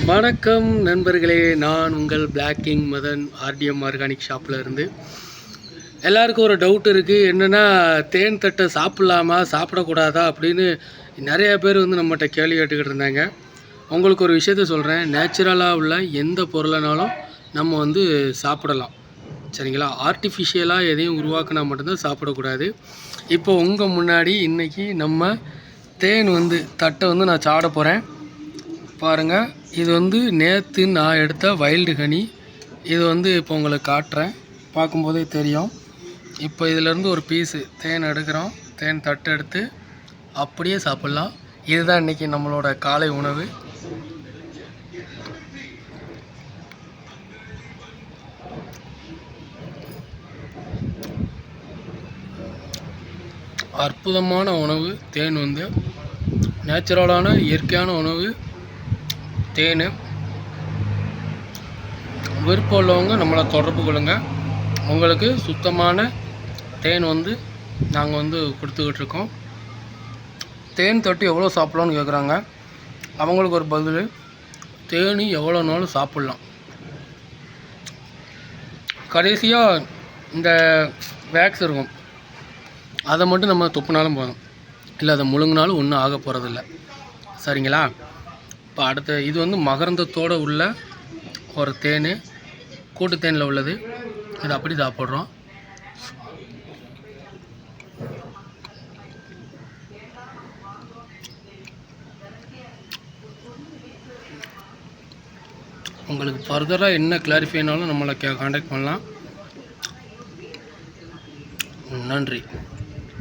வணக்கம் நண்பர்களே, நான் உங்கள் black king Madan RTM organic ஷாப்பில் இருந்து. எல்லாருக்கும் ஒரு டவுட் இருக்குது. என்னென்னா, தேன் தட்டை சாப்பிட்லாமா சாப்பிடக்கூடாதா அப்படின்னு நிறையா பேர் நம்மகிட்ட கேள்வி கேட்டுக்கிட்டு இருந்தாங்க. உங்களுக்கு ஒரு விஷயத்த சொல்கிறேன். நேச்சுரலாக உள்ள எந்த பொருளைனாலும் நம்ம சாப்பிடலாம், சரிங்களா? ஆர்டிஃபிஷியலாக எதையும் உருவாக்கினா மட்டும்தான் சாப்பிடக்கூடாது. இப்போ உங்கள் முன்னாடி இன்றைக்கி நம்ம தேன் தட்டை நான் சாப்பிட போகிறேன். பாருங்கள், இது நேற்று நான் எடுத்த வைல்டு ஹனி. இது இப்போ உங்களுக்கு காட்டுறேன், பார்க்கும்போதே தெரியும். இப்போ இதிலேருந்து ஒரு பீஸு தேன் எடுக்கிறோம். தேன் தட்டை எடுத்து அப்படியே சாப்பிட்லாம். இதுதான் இன்றைக்கி நம்மளோட காலை உணவு. அற்புதமான உணவு தேன். நேச்சுரலான இயற்கையான உணவு தேன். விருப்பம் உள்ளவங்க நம்மளை தொடர்பு கொள்ளுங்க. உங்களுக்கு சுத்தமான தேன் நாங்கள் கொடுத்துக்கிட்டு இருக்கோம். தேன் தட்டு எவ்வளோ சாப்பிட்லான்னு கேட்குறாங்க. அவங்களுக்கு ஒரு பதில், தேனி எவ்வளோ நாளும் சாப்பிட்லாம். கடைசியாக இந்த வேக்ஸ் இருக்கும், அதை மட்டும் நம்ம துப்புனாலும் போதும், இல்லை அதை முழுங்கினாலும் ஒன்றும் ஆக போகிறதில்ல, சரிங்களா? இப்போ அடுத்த இது மகரந்தத்தோடு உள்ள ஒரு தேன், கூட்டு தேனில் உள்ளது. இது அப்படி சாப்பிட்றோம். உங்களுக்கு ஃபர்தராக என்ன கிளாரிஃபைனாலும் நம்மளை காண்டாக்ட் பண்ணலாம். நன்றி.